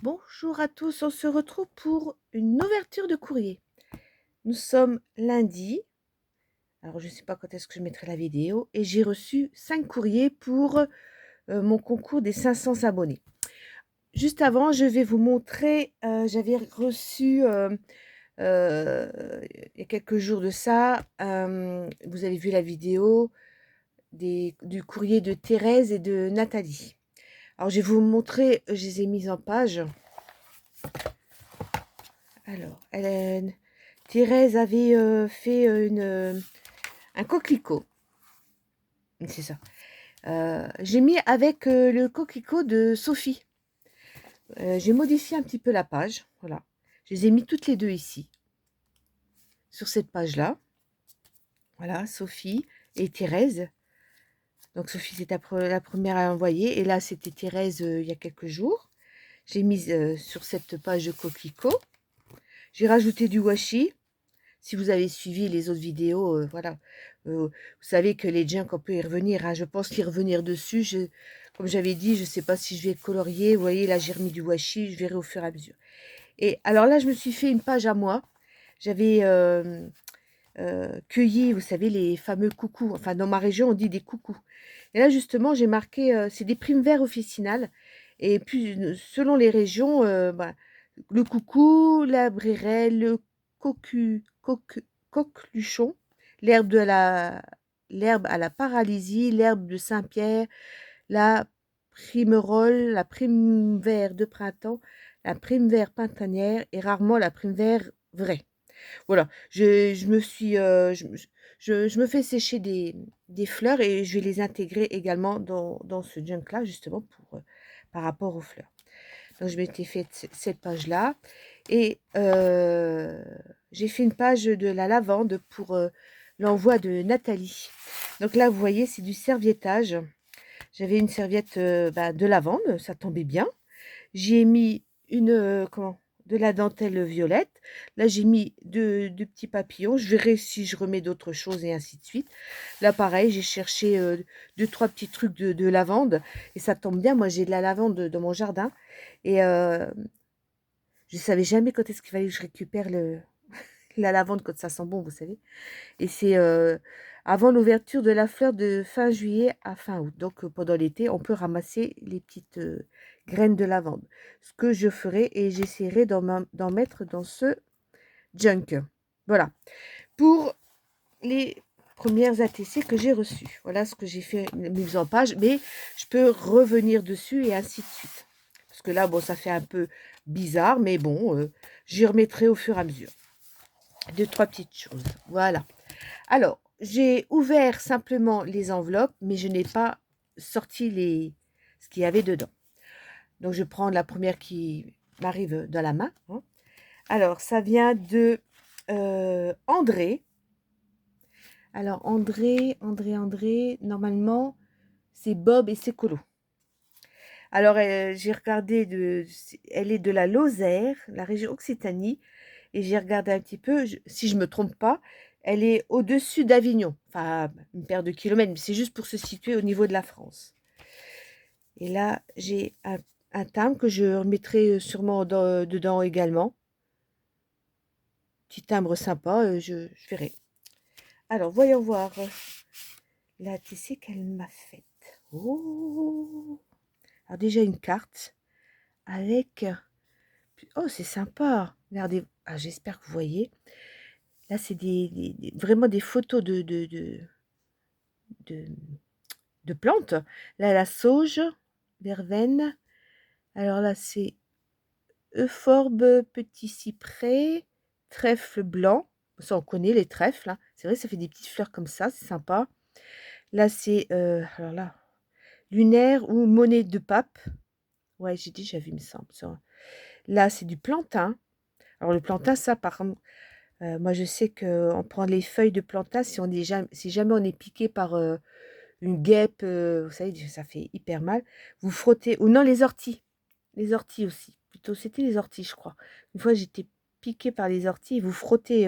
Bonjour à tous, on se retrouve pour une ouverture de courrier. Nous sommes lundi, alors je ne sais pas quand est-ce que je mettrai la vidéo, et j'ai reçu 5 courriers pour mon concours des 500 abonnés. Juste avant, je vais vous montrer, j'avais reçu il y a quelques jours de ça, vous avez vu la vidéo du courrier de Thérèse et de Nathalie. Alors je vais vous montrer, je les ai mises en page. Alors, Thérèse avait fait un coquelicot. C'est ça. J'ai mis avec le coquelicot de Sophie. J'ai modifié un petit peu la page. Voilà. Je les ai mis toutes les deux ici. Sur cette page-là. Voilà, Sophie et Thérèse. Donc Sophie, c'était la première à envoyer. Et là, c'était Thérèse il y a quelques jours. J'ai mis sur cette page de coquelicot. J'ai rajouté du washi. Si vous avez suivi les autres vidéos, voilà, vous savez que les junk, on peut y revenir, hein. Je pense y revenir dessus. Comme j'avais dit, je ne sais pas si je vais colorier. Vous voyez, là, j'ai remis du washi. Je verrai au fur et à mesure. Et alors là, je me suis fait une page à moi. J'avais cueilli, vous savez, les fameux coucous. Enfin, dans ma région, on dit des coucous. Et là, justement, j'ai marqué, c'est des primes verts officinales. Et puis, selon les régions, le coucou, la brirelle, le coqueluchon, l'herbe à la paralysie, l'herbe de Saint-Pierre, la primerolle, la prime vert de printemps, la prime vert printanière et rarement la prime vert vraie. Voilà, je me suis, je me fais sécher des fleurs et je vais les intégrer également dans ce junk-là, justement, par rapport aux fleurs. Donc, je m'étais fait cette page-là et j'ai fait une page de la lavande pour l'envoi de Nathalie. Donc là, vous voyez, c'est du serviettage. J'avais une serviette de lavande, ça tombait bien. J'y ai mis de la dentelle violette. Là, j'ai mis deux petits papillons. Je verrai si je remets d'autres choses et ainsi de suite. Là, pareil, j'ai cherché 2-3 petits trucs de lavande. Et ça tombe bien, moi, j'ai de la lavande dans mon jardin. Et je ne savais jamais quand est-ce qu'il fallait que je récupère la lavande quand ça sent bon, vous savez. Et c'est avant l'ouverture de la fleur de fin juillet à fin août. Donc pendant l'été, on peut ramasser les petites graines de lavande. Ce que je ferai et j'essaierai d'en mettre dans ce junk. Voilà. Pour les premières ATC que j'ai reçues. Voilà ce que j'ai fait, mise en page. Mais je peux revenir dessus et ainsi de suite. Parce que là, bon, ça fait un peu bizarre. Mais bon, j'y remettrai au fur et à mesure. 2-3 petites choses. Voilà. Alors, j'ai ouvert simplement les enveloppes, mais je n'ai pas sorti ce qu'il y avait dedans. Donc, je prends la première qui m'arrive dans la main, hein. Alors, ça vient de André. Alors, André, normalement, c'est Bob et c'est Colo. Alors, j'ai regardé, elle est de la Lozère, la région Occitanie, et j'ai regardé un petit peu, si je ne me trompe pas, elle est au-dessus d'Avignon, enfin une paire de kilomètres, mais c'est juste pour se situer au niveau de la France. Et là, j'ai un timbre que je remettrai sûrement dedans également. Petit timbre sympa, je verrai. Alors, voyons voir la TC qu'elle m'a faite. Oh! Alors déjà une carte avec... Oh, c'est sympa. Regardez, j'espère que vous voyez. Là, c'est vraiment des photos de, de plantes. Là, la sauge, verveine. Alors là, c'est euphorbe, petit cyprès, trèfle blanc. Ça, on connaît les trèfles, hein. C'est vrai, ça fait des petites fleurs comme ça, c'est sympa. Là, c'est, alors là, lunaire ou monnaie de pape. Ouais, j'ai déjà vu, il me semble. Ça. Là, c'est du plantain. Alors, le plantain, ça, par contre, moi, je sais qu'on prend les feuilles de plantain si jamais on est piqué par une guêpe, vous savez, ça fait hyper mal. Vous frottez, ou non, les orties aussi. Plutôt, c'était les orties, je crois. Une fois, j'étais piquée par les orties. Vous frottez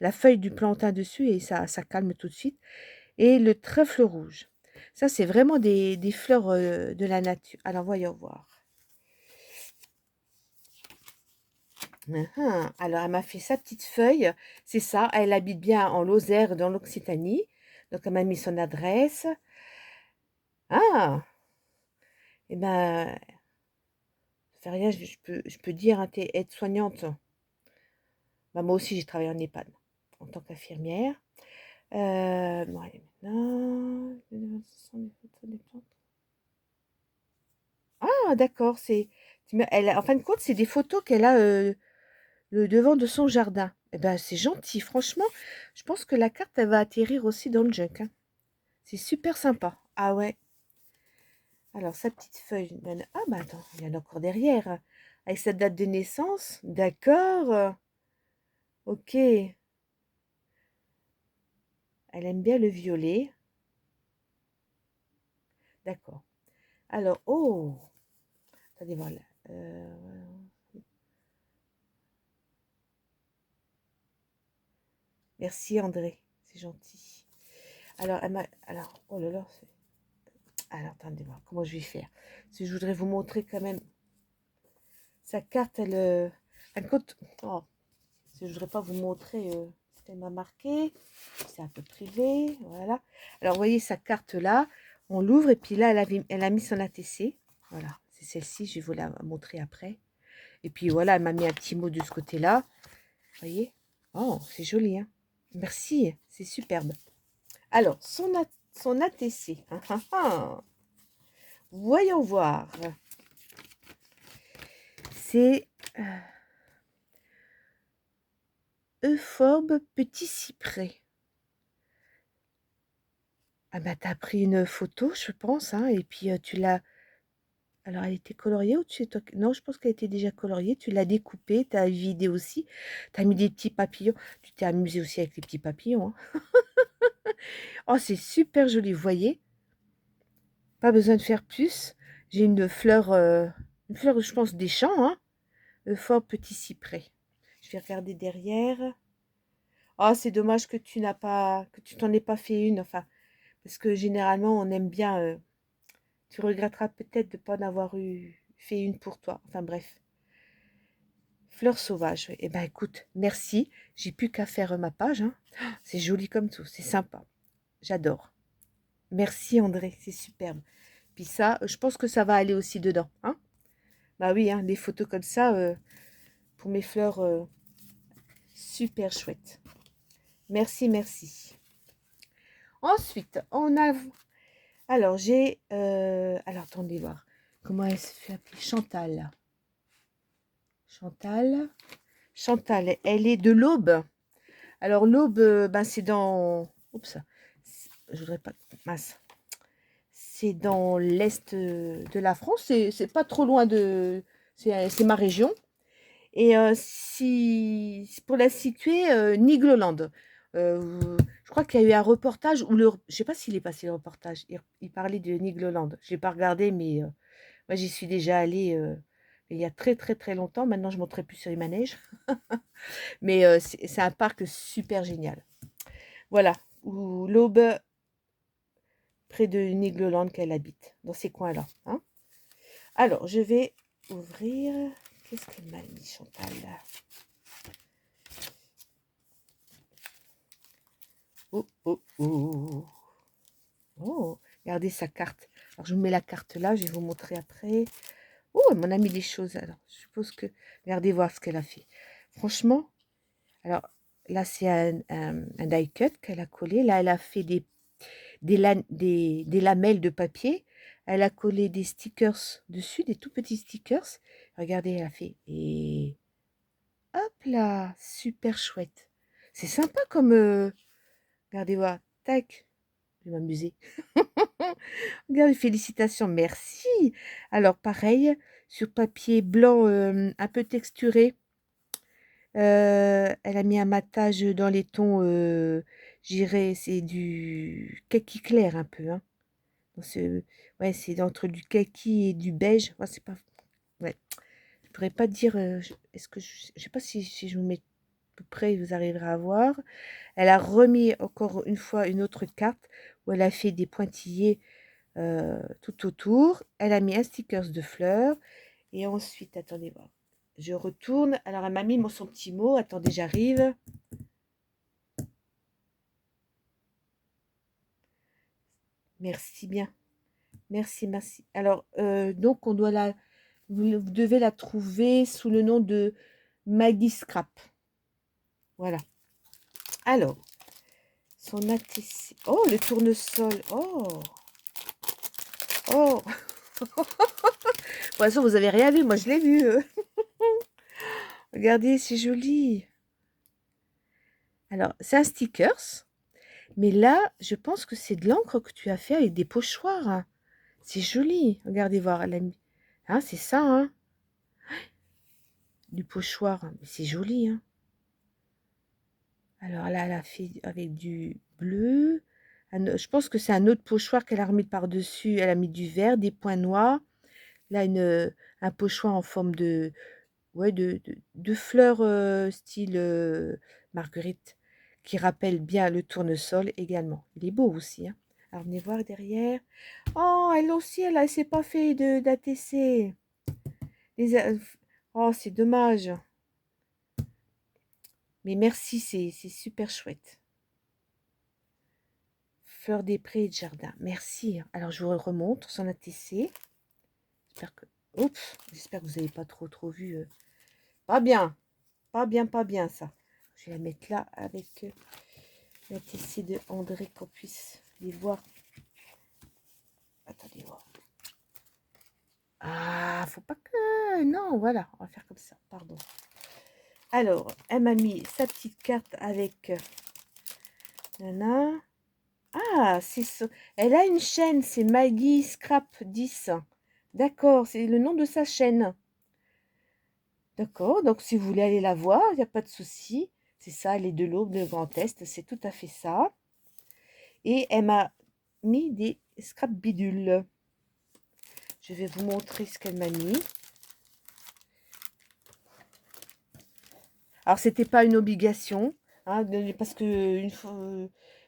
la feuille du plantain dessus et ça calme tout de suite. Et le trèfle rouge. Ça, c'est vraiment des fleurs de la nature. Alors, voyons voir. Alors, elle m'a fait sa petite feuille. C'est ça, elle habite bien en Lozère, dans l'Occitanie. Donc, elle m'a mis son adresse. Ah, eh ben, ça fait rien, je peux dire, hein, t'es aide-soignante. Bah, moi aussi, j'ai travaillé en EHPAD en tant qu'infirmière. Bon, allez, maintenant. Ah, d'accord, en fin de compte, c'est des photos qu'elle a le devant de son jardin. Eh ben, c'est gentil, franchement. Je pense que la carte, elle va atterrir aussi dans le junk, hein. C'est super sympa. Ah ouais. Alors, sa petite feuille. Ah, bah attends, il y en a encore derrière. Avec sa date de naissance. D'accord. Ok. Elle aime bien le violet. D'accord. Alors, oh. Attendez, voilà. Merci André, c'est gentil. Alors, oh là là. Alors, attendez voir comment je vais faire. Si je voudrais vous montrer quand même sa carte, elle compte. Oh, si je voudrais pas vous montrer ce qu'elle m'a marqué. C'est un peu privé, voilà. Alors, vous voyez sa carte là, on l'ouvre et puis là, elle a mis son ATC. Voilà, c'est celle-ci, je vais vous la montrer après. Et puis voilà, elle m'a mis un petit mot de ce côté-là. Vous voyez? Oh, c'est joli, hein? Merci, c'est superbe. Alors, son ATC. Voyons voir. C'est Euphorbe petit cyprès. Ah bah t'as pris une photo, je pense, hein, et puis tu l'as. Alors elle était coloriée ou tu toi? Non, je pense qu'elle était déjà coloriée. Tu l'as découpée, tu as vidé aussi. Tu as mis des petits papillons. Tu t'es amusé aussi avec les petits papillons, hein. Oh, c'est super joli, vous voyez? Pas besoin de faire plus. J'ai une fleur, je pense, des champs, hein. Fort petit cyprès. Je vais regarder derrière. Oh, c'est dommage que tu t'en aies pas fait une. Enfin, parce que généralement, on aime bien. Tu regretteras peut-être de ne pas en avoir fait une pour toi. Enfin, bref. Fleurs sauvages. Eh ben, écoute, merci. J'ai plus qu'à faire ma page, hein. C'est joli comme tout. C'est sympa. J'adore. Merci, André. C'est superbe. Puis ça, je pense que ça va aller aussi dedans, hein. Bah oui, hein, des photos comme ça, pour mes fleurs, super chouette. Merci, merci. Ensuite, on a. Alors, alors, attendez voir. Comment elle se fait appeler? Chantal. Chantal. Chantal, elle est de l'Aube. Alors, l'Aube, ben, c'est dans. Oups, je voudrais pas. Mince. C'est dans l'est de la France. C'est pas trop loin de. C'est ma région. Et si pour la situer, Nigloland. Je crois qu'il y a eu un reportage où je sais pas s'il est passé le reportage. Il parlait de Nigloland. Je l'ai pas regardé, mais moi j'y suis déjà allée il y a très très très longtemps. Maintenant je monterai plus sur les manèges, mais c'est un parc super génial. Voilà, où l'Aube, près de Nigloland qu'elle habite, dans ces coins-là, hein. Alors je vais ouvrir. Qu'est-ce qu'elle m'a mis, Chantal? Oh, oh, oh. Oh, regardez sa carte. Alors, je vous mets la carte là, je vais vous montrer après. Oh, elle m'en a mis des choses. Alors, je suppose que... Regardez voir ce qu'elle a fait. Franchement, alors, là, c'est un die cut qu'elle a collé. Là, elle a fait des lamelles de papier. Elle a collé des stickers dessus, des tout petits stickers. Regardez, elle a fait... Et hop là, super chouette. C'est sympa comme... Regardez voir. Tac, je vais m'amuser. Regardez, félicitations, merci. Alors, pareil, sur papier blanc un peu texturé, elle a mis un matage dans les tons, j'irais, c'est du kaki clair un peu, hein. Ouais, c'est entre du kaki et du beige. Ouais, c'est pas. Ouais, je pourrais pas dire. Est-ce que je sais pas si je vous mets à peu près, vous arriverez à voir. Elle a remis encore une fois une autre carte où elle a fait des pointillés tout autour. Elle a mis un stickers de fleurs. Et ensuite, attendez voir. je retourne. Alors, elle m'a mis son petit mot. Attendez, j'arrive. Merci bien. Merci, merci. Alors, donc, on doit vous devez la trouver sous le nom de Maggie Scrap. Voilà. Alors, son ATC. Oh, le tournesol. Oh, oh. De toute façon, vous avez rien vu. Moi, je l'ai vu. Regardez, c'est joli. Alors, c'est un stickers. Mais là, je pense que c'est de l'encre que tu as fait avec des pochoirs, hein. C'est joli. Regardez voir. Elle a mis... Hein, c'est ça, hein. Du pochoir. Mais c'est joli, hein. Alors là, elle a fait avec du bleu. Je pense que c'est un autre pochoir qu'elle a remis par-dessus. Elle a mis du vert, des points noirs. Là, un pochoir en forme de, ouais, de fleurs style marguerite, qui rappelle bien le tournesol également. Il est beau aussi, hein. Alors, venez voir derrière. Oh, elle aussi, elle s'est pas fait d'ATC. Oh, c'est dommage. Mais merci, c'est super chouette. Fleurs des prés et de jardin. Merci. Alors, je vous remonte son ATC. J'espère que... Oups, j'espère que vous n'avez pas trop vu. Pas bien. Pas bien, pas bien, ça. Je vais la mettre là avec l'ATC de André, qu'on puisse les voir. Attendez, voir. Ah, faut pas que... Non, voilà, on va faire comme ça, pardon. Alors, elle m'a mis sa petite carte avec... Nana. Ah, elle a une chaîne, c'est Maggie Scrap 10. D'accord, c'est le nom de sa chaîne. D'accord, donc si vous voulez aller la voir, il n'y a pas de souci. C'est ça, elle est de l'Aube, de Grand Est, c'est tout à fait ça. Et elle m'a mis des scrap bidules. Je vais vous montrer ce qu'elle m'a mis. Alors, c'était pas une obligation, hein, parce que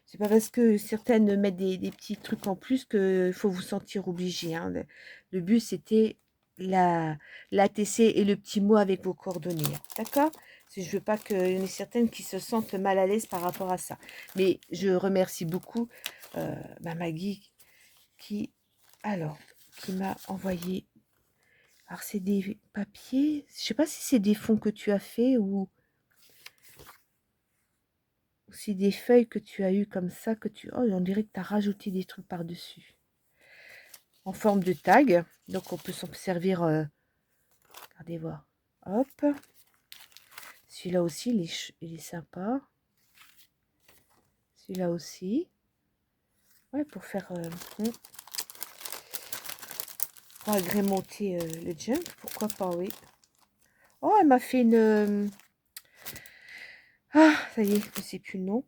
c'est pas parce que certaines mettent des petits trucs en plus qu'il faut vous sentir obligé, hein. Le but, c'était l'ATC et le petit mot avec vos coordonnées, hein. D'accord? Je veux pas qu'il y en ait certaines qui se sentent mal à l'aise par rapport à ça. Mais je remercie beaucoup Maggie qui, qui m'a envoyé. Alors, c'est des papiers. Je sais pas si c'est des fonds que tu as fait ou c'est des feuilles que tu as eu comme ça, que tu... Oh, on dirait que tu as rajouté des trucs par-dessus. En forme de tag. Donc, on peut s'en servir... Regardez voir. Hop. Celui-là aussi, il est sympa. Celui-là aussi. Ouais, pour faire... pour agrémenter le junk. Pourquoi pas, oui. Oh, elle m'a fait une... Ah, ça y est, je ne sais plus le nom.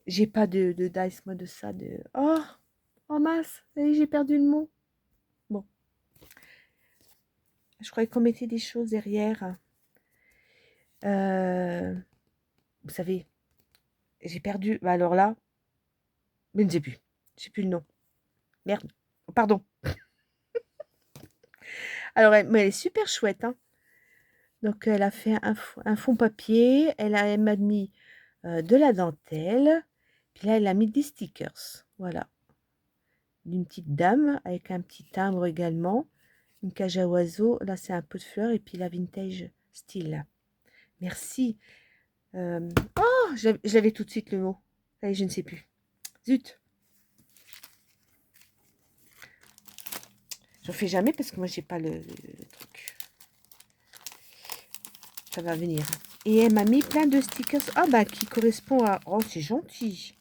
J'ai pas de dice, moi, de ça. Oh, oh mince, ça y est, j'ai perdu le mot. Bon. Je croyais qu'on mettait des choses derrière. Vous savez, j'ai perdu. Bah alors là, mais je ne sais plus. Je sais plus le nom. Merde. Pardon. Alors, mais elle est super chouette, hein. Donc, elle a fait un fond papier. Elle m'a mis de la dentelle. Puis là, elle a mis des stickers. Voilà. D'une petite dame avec un petit timbre également. Une cage à oiseaux. Là, c'est un peu de fleurs. Et puis la vintage style. Merci. Oh, j'avais tout de suite le mot. Allez, je ne sais plus. Zut. J'en fais jamais parce que moi, j'ai pas le truc. Ça va venir. Et elle m'a mis plein de stickers. Ah, bah, qui correspond à... Oh, c'est gentil.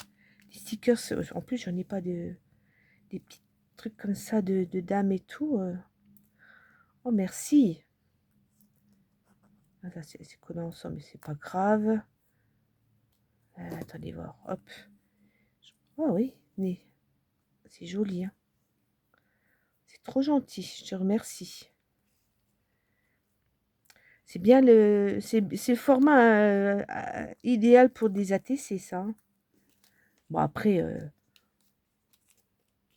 Des stickers. En plus, j'en ai pas des petits trucs comme ça de dames et tout. Oh, merci. Ah, c'est collé ensemble, mais c'est pas grave. Attendez voir. Hop. Oh, oui. Mais c'est joli, hein. C'est trop gentil. Je te remercie. C'est bien c'est le format idéal pour des ATC, ça, hein. Bon, après,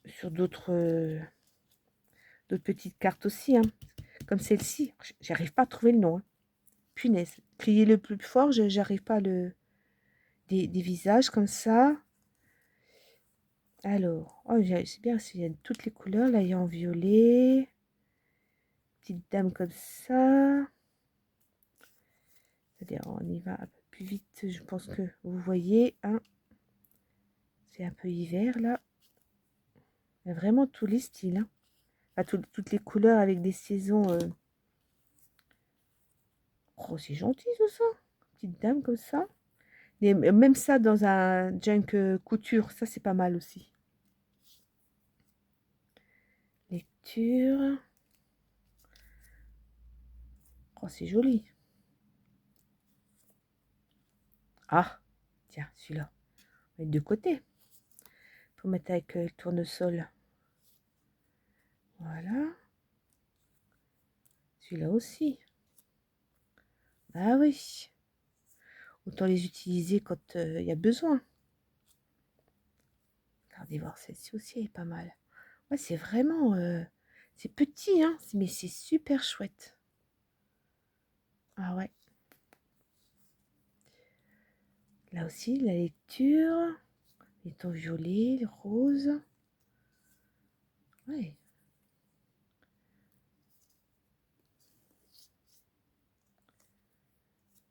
sur d'autres petites cartes aussi, hein, comme celle-ci. J'arrive pas à trouver le nom, hein. punaise. Crier le plus fort, j'arrive pas à le... Des visages comme ça. Alors, oh, c'est bien, il y a toutes les couleurs. Là, il y a en violet. Petite dame comme ça. C'est-à-dire, on y va un peu plus vite. Je pense que vous voyez. Hein. C'est un peu hiver, là. Il y a vraiment tous les styles. Hein. Enfin, toutes les couleurs avec des saisons. Oh, c'est gentil tout ça. Petite dame comme ça. Et même ça dans un junk couture, ça c'est pas mal aussi. Lecture. Oh, c'est joli. Ah, tiens, celui-là. On va mettre de côté. Pour mettre avec le tournesol. Voilà. Celui-là aussi. Ah oui. Autant les utiliser quand il y a besoin. Regardez voir, celle-ci aussi elle est pas mal. Ouais, c'est vraiment... c'est petit, hein, mais c'est super chouette. Ah ouais. Là aussi, la lecture. Les tons violets, les roses. Ouais.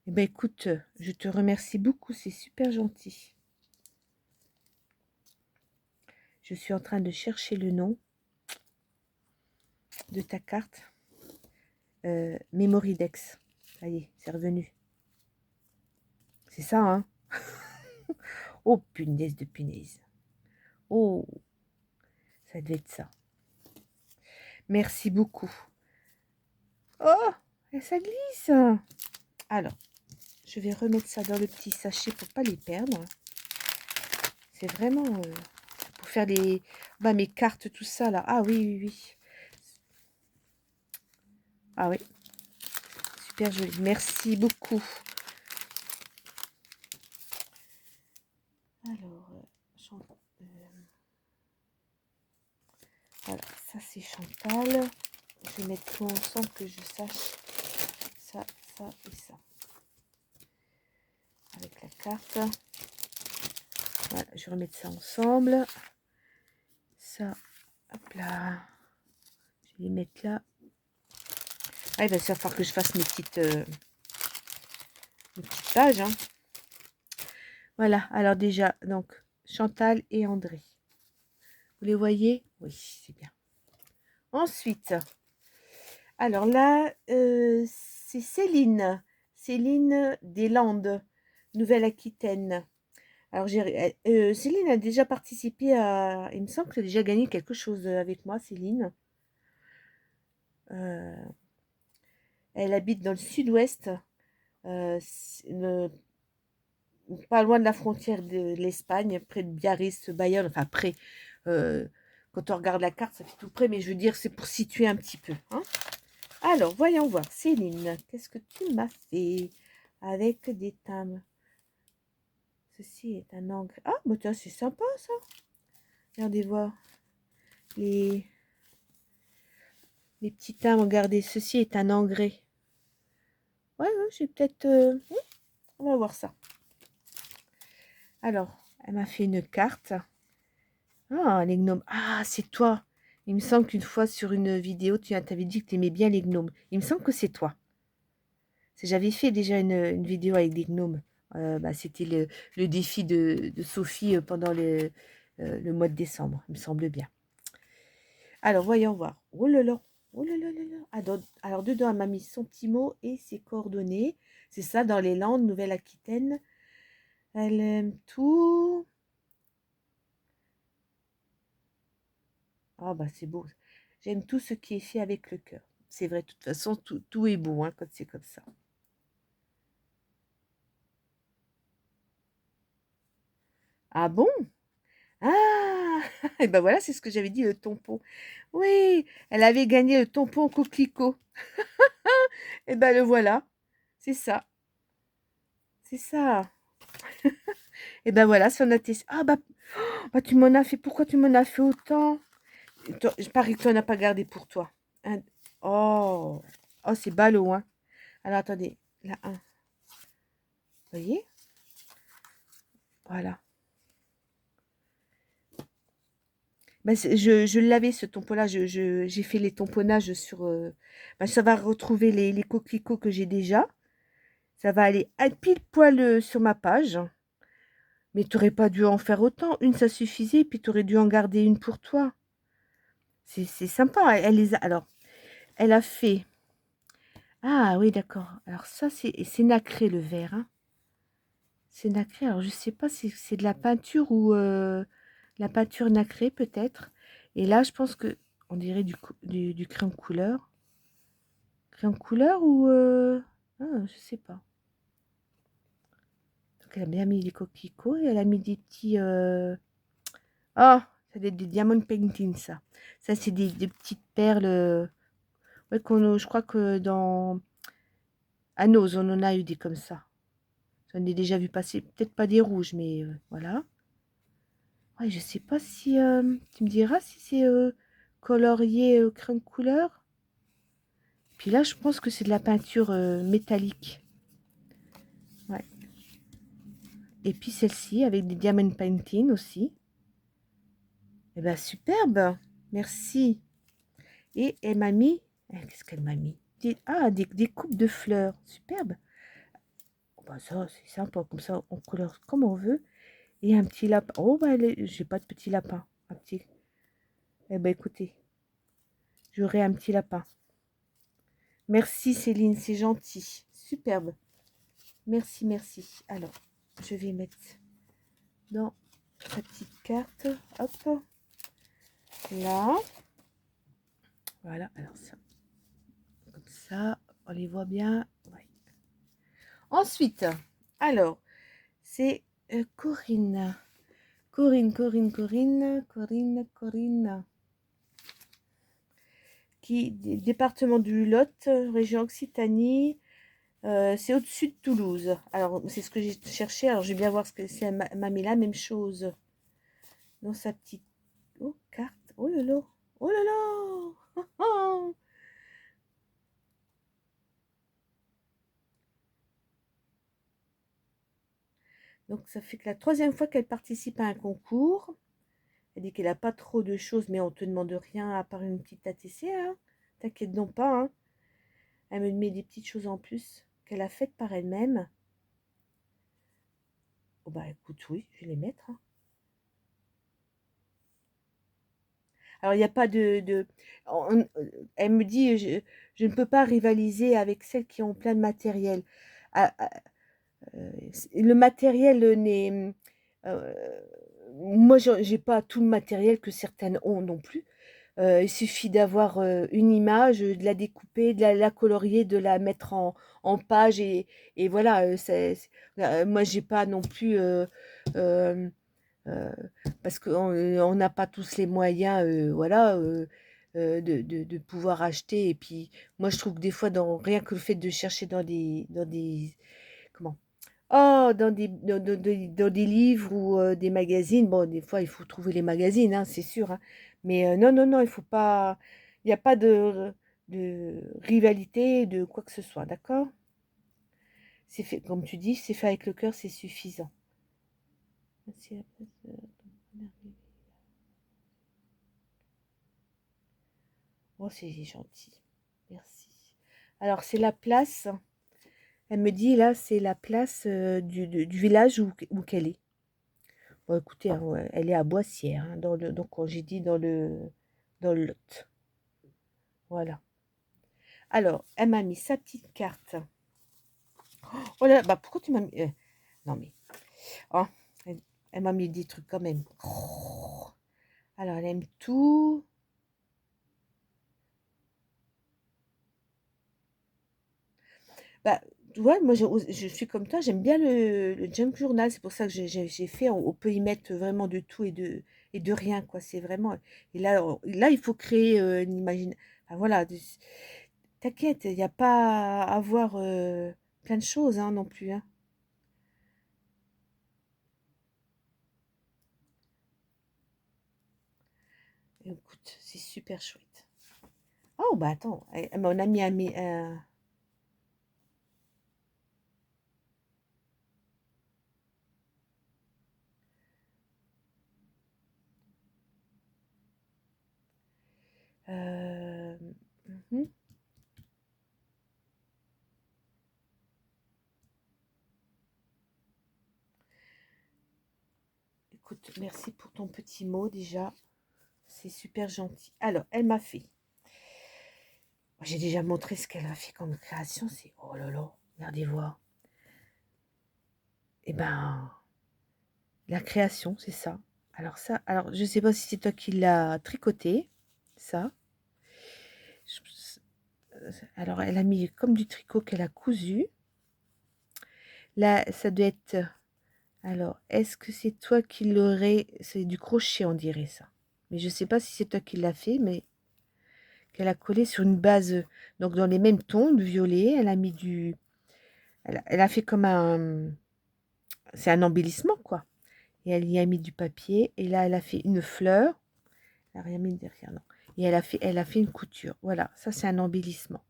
Eh ben écoute, je te remercie beaucoup, c'est super gentil. Je suis en train de chercher le nom de ta carte. Memoridex. Ça y est, c'est revenu. C'est ça, hein? Oh, punaise de punaise. Oh, ça devait être ça. Merci beaucoup. Oh, ça glisse. Alors, je vais remettre ça dans le petit sachet pour pas les perdre. C'est vraiment pour faire les... Bah, mes cartes, tout ça, là. Ah oui, oui, oui. Ah oui. Super joli. Merci beaucoup. Alors, voilà, ça c'est Chantal. Je vais mettre tout ensemble que je sache ça, ça et ça. Avec la carte. Voilà, je vais remettre ça ensemble. Ça, hop là. Je vais les mettre là. Ah, il va falloir que je fasse mes petites pages. Hein. Voilà, alors déjà, donc, Chantal et André. Vous les voyez? Oui, c'est bien. Ensuite, alors là, c'est Céline. Céline des Landes, Nouvelle-Aquitaine. Alors, Céline a déjà participé à... Il me semble qu'elle a déjà gagné quelque chose avec moi, Céline. Elle habite dans le sud-ouest, pas loin de la frontière de l'Espagne, près de Biarritz, Bayonne, enfin près. Quand on regarde la carte, ça fait tout près, mais je veux dire, c'est pour situer un petit peu. Hein. Alors, voyons voir. Céline, qu'est-ce que tu m'as fait avec des timbres? Ceci est un engrais. Ah, bah tiens, c'est sympa ça. Regardez voir. Les petits timbres, regardez. Ceci est un engrais. Ouais, j'ai peut-être... on va voir ça. Alors, elle m'a fait une carte. Ah, les gnomes. Ah, c'est toi. Il me semble qu'une fois sur une vidéo, tu avais dit que tu aimais bien les gnomes. Il me semble que c'est toi. J'avais fait déjà une vidéo avec des gnomes. Bah, c'était le défi de Sophie pendant le mois de décembre, il me semble bien. Alors, voyons voir. Oh là là. Oh là là là là. Alors, dedans, elle m'a mis son petit mot et ses coordonnées. C'est ça, dans les Landes, Nouvelle-Aquitaine. Elle aime tout. Ah, bah, c'est beau. J'aime tout ce qui est fait avec le cœur. C'est vrai, de toute façon, tout est beau hein, quand c'est comme ça. Ah bon? Ah! Et ben voilà, c'est ce que j'avais dit, le tampon. Oui, elle avait gagné le tampon coquelicot. Et ben le voilà. C'est ça. C'est ça. Et ben voilà, si on a testé. Ah bah tu m'en as fait. Pourquoi tu m'en as fait autant? Je parie que tu n'en as pas gardé pour toi. Oh, oh c'est ballot, hein. Alors attendez. la 1. Vous voyez? Voilà. Ben, je l'avais ce tampon-là, j'ai fait les tamponnages sur... ben, ça va retrouver les coquelicots que j'ai déjà. Ça va aller à pile poil sur ma page. Mais tu n'aurais pas dû en faire autant. Une, ça suffisait, puis tu aurais dû en garder une pour toi. C'est sympa. Elle les a... Alors, elle a fait... Ah oui, d'accord. Alors ça, c'est nacré le verre. Hein. C'est nacré. Alors, je sais pas si c'est de la peinture ou la peinture nacrée, peut-être. Et là, je pense que on dirait du crayon couleur. Crayon couleur ou... Ah, je sais pas. Donc, elle a bien mis les coquelicots et elle a mis des petits... Ah, c'est des diamond painting, ça. Ça, c'est des petites perles. Ouais, je crois que dans Anos, on en a eu des comme ça. J'en ai déjà vu passer. Peut-être pas des rouges, mais voilà. Ouais, je sais pas si... tu me diras si c'est colorié crayon couleur. Puis là, je pense que c'est de la peinture métallique. Ouais. Et puis celle-ci, avec des diamond painting aussi. Eh ben, superbe. Merci. Et elle m'a mis... Qu'est-ce qu'elle m'a mis? Des coupes de fleurs. Superbe. Oh, bah ça, c'est sympa. Comme ça, on colore comme on veut. Et un petit lapin. Oh, bah, j'ai pas de petit lapin. Un petit... Eh ben, écoutez, j'aurai un petit lapin. Merci Céline, c'est gentil. Superbe. Merci, merci. Alors, je vais mettre dans sa petite carte. Hop. Là. Voilà. Alors, ça. Comme ça, on les voit bien. Ouais. Ensuite, alors, c'est Corinne. Corinne. Département du Lot, région Occitanie. C'est au-dessus de Toulouse. Alors, c'est ce que j'ai cherché. Alors, je vais bien voir ce que c'est. Elle m'a mis la même chose dans sa petite carte. Oh là là. Oh là là. Donc, ça fait que la troisième fois qu'elle participe à un concours. Elle dit qu'elle n'a pas trop de choses, mais on ne te demande rien à part une petite ATC. Hein. T'inquiète donc pas. Hein. Elle me met des petites choses en plus qu'elle a faites par elle-même. Oh bah écoute, oui, je vais les mettre. Hein. Alors, il n'y a pas elle me dit, je ne peux pas rivaliser avec celles qui ont plein de matériel. Ah, le matériel n'est... euh, moi, j'ai pas tout le matériel que certaines ont non plus. Il suffit d'avoir une image, de la découper, de la colorier, de la mettre en page et voilà. Moi, j'ai pas non plus... euh, euh, parce qu'on n'a pas tous les moyens, voilà, de pouvoir acheter. Et puis, moi, je trouve que des fois, rien que le fait de chercher dans des comment? Oh, dans des livres ou des magazines. Bon, des fois, il faut trouver les magazines, hein, c'est sûr. Hein. Mais non, non, non, il faut pas. Il n'y a pas de rivalité, de quoi que ce soit, d'accord? C'est fait, comme tu dis, c'est fait avec le cœur, c'est suffisant. Oh, c'est gentil. Merci. Alors, c'est la place. Elle me dit, là, c'est la place du village où qu'elle est. Bon, écoutez, hein, ouais, elle est à Boissière, hein, donc, quand j'ai dit dans le Lot. Voilà. Alors, elle m'a mis sa petite carte. Oh là, bah pourquoi tu m'as mis... non, mais... Oh, elle m'a mis des trucs quand même. Oh. Alors, elle aime tout. Bah, tu vois, moi, je suis comme toi, j'aime bien le junk journal. C'est pour ça que j'ai fait, on peut y mettre vraiment de tout et de rien, quoi. C'est vraiment... Et là, il faut créer une imagine... Enfin, voilà, t'inquiète, il n'y a pas à avoir plein de choses, hein, non plus, hein. Écoute, c'est super chouette. Oh, bah attends, mon ami a mis... écoute, merci pour ton petit mot déjà. C'est super gentil. Alors, elle m'a fait. J'ai déjà montré ce qu'elle a fait comme création. C'est, oh là là, regardez voir. Eh ben, la création, c'est ça. Alors ça, alors je sais pas si c'est toi qui l'as tricoté, ça. Alors, elle a mis comme du tricot qu'elle a cousu. Là, ça doit être... Alors, est-ce que c'est toi qui l'aurais... C'est du crochet, on dirait ça. Mais je sais pas si c'est toi qui l'as fait, mais qu'elle a collé sur une base, donc dans les mêmes tons, de violet. Elle a mis du... Elle a fait comme un... C'est un embellissement, quoi. Et elle y a mis du papier. Et là, elle a fait une fleur. Elle n'a rien mis derrière, non. Et elle a fait une couture. Voilà, ça, c'est un embellissement.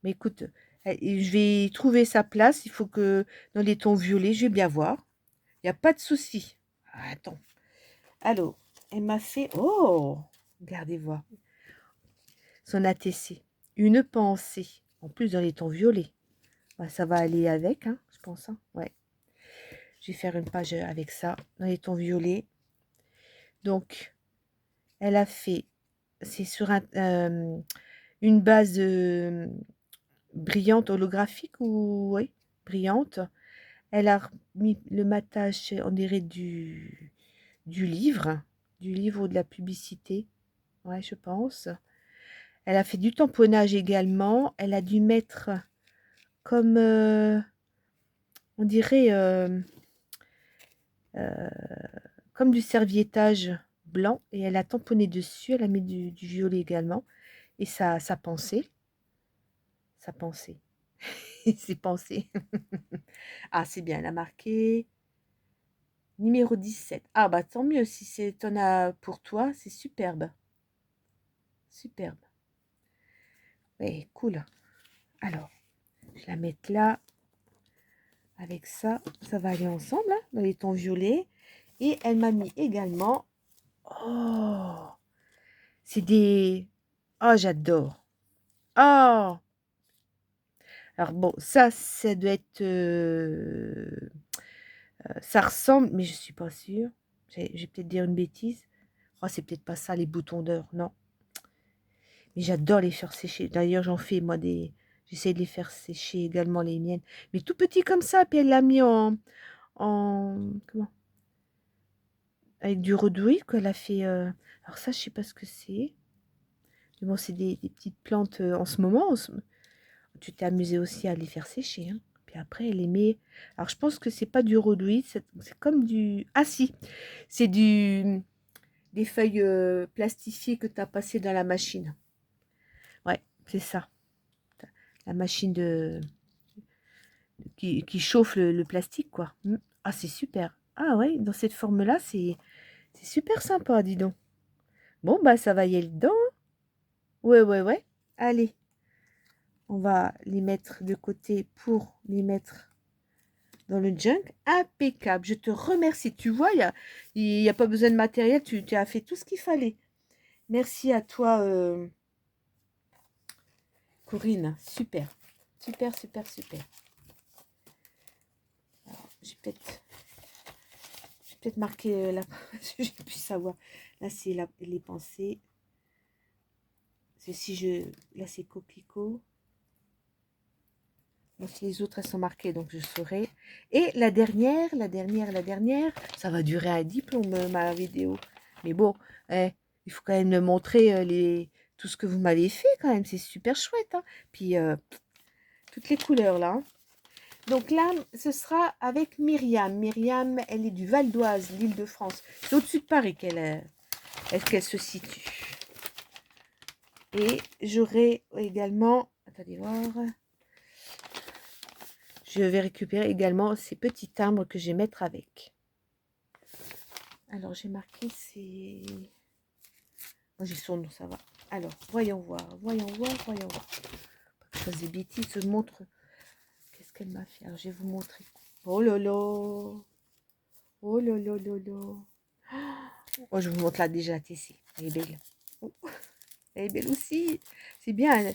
Mais écoute, je vais trouver sa place. Il faut que dans les tons violets, je vais bien voir. Il n'y a pas de souci. Attends. Alors, elle m'a fait... Oh, regardez voir. Son ATC. Une pensée. En plus, dans les tons violets. Bah, ça va aller avec, hein, je pense. Hein. Ouais. Je vais faire une page avec ça, dans les tons violets. Donc, elle a fait... C'est sur une base brillante holographique ou... Oui, brillante. Elle a mis le matage, on dirait, du livre ou de la publicité. Ouais, je pense. Elle a fait du tamponnage également. Elle a dû mettre comme, on dirait, comme du serviettage blanc. Et elle a tamponné dessus. Elle a mis du violet également. Et ça pensée. Ça pensée. C'est pensé. Ah, c'est bien. Elle a marqué numéro 17. Ah, bah tant mieux. Si c'est ton pour toi, c'est superbe. Superbe. Ouais, cool. Alors, je vais la mettre là. Avec ça, ça va aller ensemble, hein, dans les tons violets. Et elle m'a mis également... Oh, c'est des... Oh, j'adore. Oh. Alors bon, ça doit être... ça ressemble, mais je suis pas sûre. Je vais peut-être dire une bêtise. Oh, c'est peut-être pas ça, les boutons d'or, non. Mais j'adore les faire sécher. D'ailleurs, j'en fais, moi, des... J'essaie de les faire sécher également, les miennes. Mais tout petit comme ça, puis elle l'a mis comment? Avec du redouille qu'elle a fait. Alors ça, je sais pas ce que c'est. Mais bon, c'est des petites plantes en ce moment. Tu t'es amusé aussi à les faire sécher. Hein. Puis après, elle les met. Alors je pense que c'est pas du redouille, c'est comme du. Ah si, c'est des feuilles plastifiées que tu as passées dans la machine. Ouais, c'est ça. La machine qui chauffe le plastique, quoi. Ah, c'est super. Ah ouais, dans cette forme-là, c'est super sympa, dis donc. Bon, bah ça va y aller dedans. Ouais, ouais, ouais. Allez, on va les mettre de côté pour les mettre dans le junk. Impeccable. Je te remercie. Tu vois, il y a pas besoin de matériel. Tu as fait tout ce qu'il fallait. Merci à toi, Corinne. Super. Super, super, super. Alors, j'ai peut-être marqué la... J'ai pu savoir. Là, c'est les pensées. C'est si je... Là, c'est coquelicot. Donc, les autres, elles sont marquées, donc je saurai. Et la dernière, ça va durer un diplôme, ma vidéo. Mais bon, il faut quand même me montrer tout ce que vous m'avez fait, quand même. C'est super chouette. Hein. Puis, toutes les couleurs, là. Hein. Donc là, ce sera avec Myriam. Myriam, elle est du Val d'Oise, l'Île-de-France. C'est au-dessus de Paris qu'elle se situe. Et j'aurai également... Attendez voir... Je vais récupérer également ces petits timbres que je vais mettre avec. Alors, j'ai marqué ces... Moi, j'ai son nom, ça va. Alors, voyons voir. Pas que je fasse des bêtises, je montre. Qu'est-ce qu'elle m'a fait? Alors, je vais vous montrer. Oh là là. Oh là là là là. Oh, je vous montre là déjà la TC. Elle est belle. Oh, elle est belle aussi. C'est bien.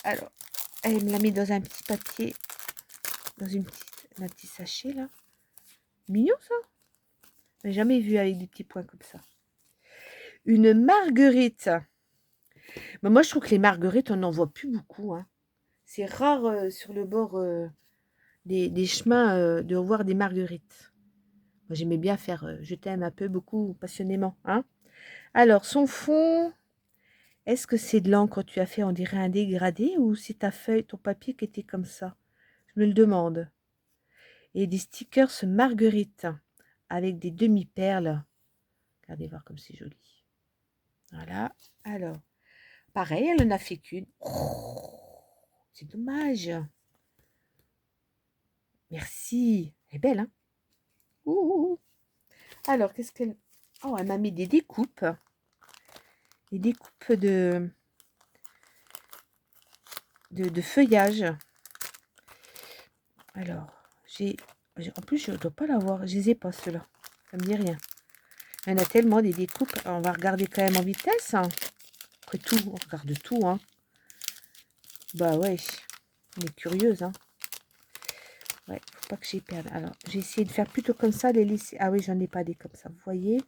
Alors, elle me l'a mis dans un petit papier. Dans un petit sachet, là. Mignon, ça. Je n'ai jamais vu avec des petits points comme ça. Une marguerite. Mais moi, je trouve que les marguerites, on n'en voit plus beaucoup. Hein. C'est rare sur le bord des chemins de voir des marguerites. Moi, j'aimais bien faire je t'aime un peu, beaucoup, passionnément. Hein. Alors, son fond, est-ce que c'est de l'encre que tu as fait, on dirait un dégradé, ou c'est ta feuille, ton papier qui était comme ça? Je me le demande. Et des stickers marguerite avec des demi-perles. Regardez voir comme c'est joli. Voilà. Alors, pareil, elle en a fait qu'une. Oh, c'est dommage. Merci. Elle est belle, hein? Ouh. Alors, qu'est-ce qu'elle... Oh, elle m'a mis des découpes. Des découpes de feuillage. Alors, en plus, je ne dois pas l'avoir. Je les ai pas, ceux-là. Ça me dit rien. Il y en a tellement des découpes. Alors, on va regarder quand même en vitesse. Hein. Après tout, on regarde tout. Hein. Bah ouais, on est curieuse. Hein. Ouais, faut pas que j'y perde. Alors, j'ai essayé de faire plutôt comme ça, les laisser. Ah oui, j'en ai pas des comme ça, vous voyez.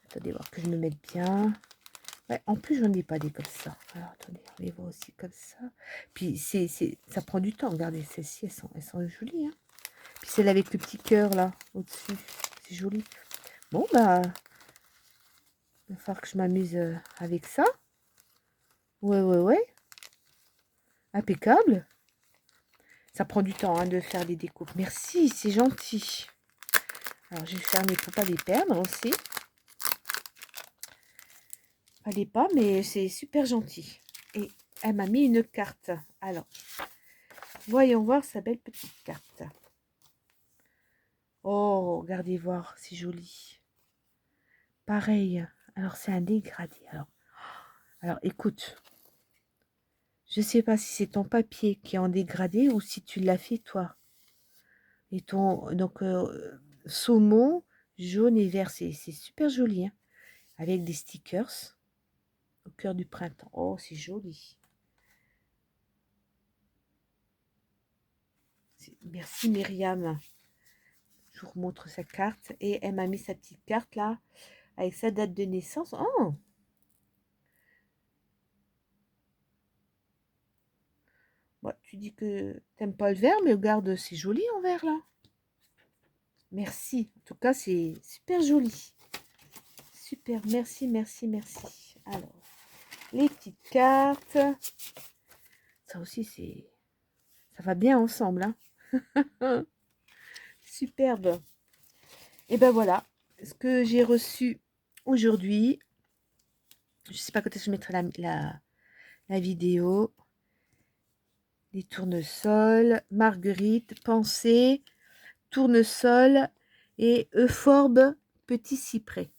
Attendez, voir que je me mette bien. Ouais, en plus, j'en ai pas des comme ça. Alors, attendez, on les voit aussi comme ça. Puis, ça prend du temps. Regardez, celles-ci, elles sont jolies. Hein. Puis, celle avec le petit cœur, là, au-dessus. C'est joli. Bon, bah, il va falloir que je m'amuse avec ça. Ouais. Impeccable. Ça prend du temps hein, de faire les découpes. Merci, c'est gentil. Alors, je vais fermer pour pas les perdre aussi. Fallait pas, mais c'est super gentil. Et elle m'a mis une carte. Alors, voyons voir sa belle petite carte. Oh, regardez voir, c'est joli. Pareil. Alors, c'est un dégradé. Alors, écoute. Je sais pas si c'est ton papier qui est en dégradé ou si tu l'as fait toi. Et ton donc saumon jaune et vert, c'est super joli hein, avec des stickers au cœur du printemps. Oh, c'est joli. Merci Myriam. Je vous remontre sa carte et elle m'a mis sa petite carte là avec sa date de naissance. Oh. Bon, tu dis que t'aimes pas le vert, mais regarde, c'est joli en vert là. Merci. En tout cas, c'est super joli. Super, merci. Alors, les petites cartes. Ça aussi, ça va bien ensemble. Hein. Superbe. Et ben voilà, ce que j'ai reçu aujourd'hui. Je sais pas quand est-ce que je mettrai la vidéo. Les tournesols, marguerite, pensée, tournesol et euphorbe, petit cyprès.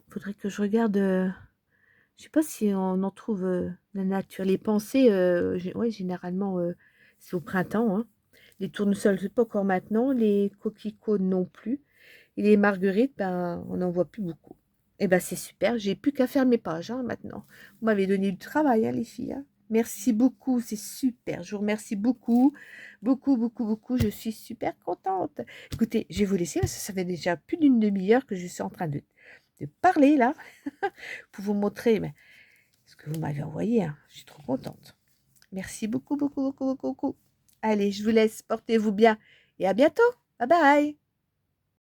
Faudrait que je regarde. Je sais pas si on en trouve la nature. Les pensées, ouais, généralement, c'est au printemps. Hein. Les tournesols, c'est pas encore maintenant. Les coquelicots non plus. Et les marguerites, ben, on n'en voit plus beaucoup. Et ben, c'est super. J'ai plus qu'à faire mes pages hein, maintenant. Vous m'avez donné du travail, hein, les filles. Hein. Merci beaucoup, c'est super. Je vous remercie beaucoup. Beaucoup. Je suis super contente. Écoutez, je vais vous laisser parce que ça fait déjà plus d'une demi-heure que je suis en train de parler là. Pour vous montrer mais, ce que vous m'avez envoyé. Hein. Je suis trop contente. Merci beaucoup. Allez, je vous laisse. Portez-vous bien et à bientôt. Bye bye.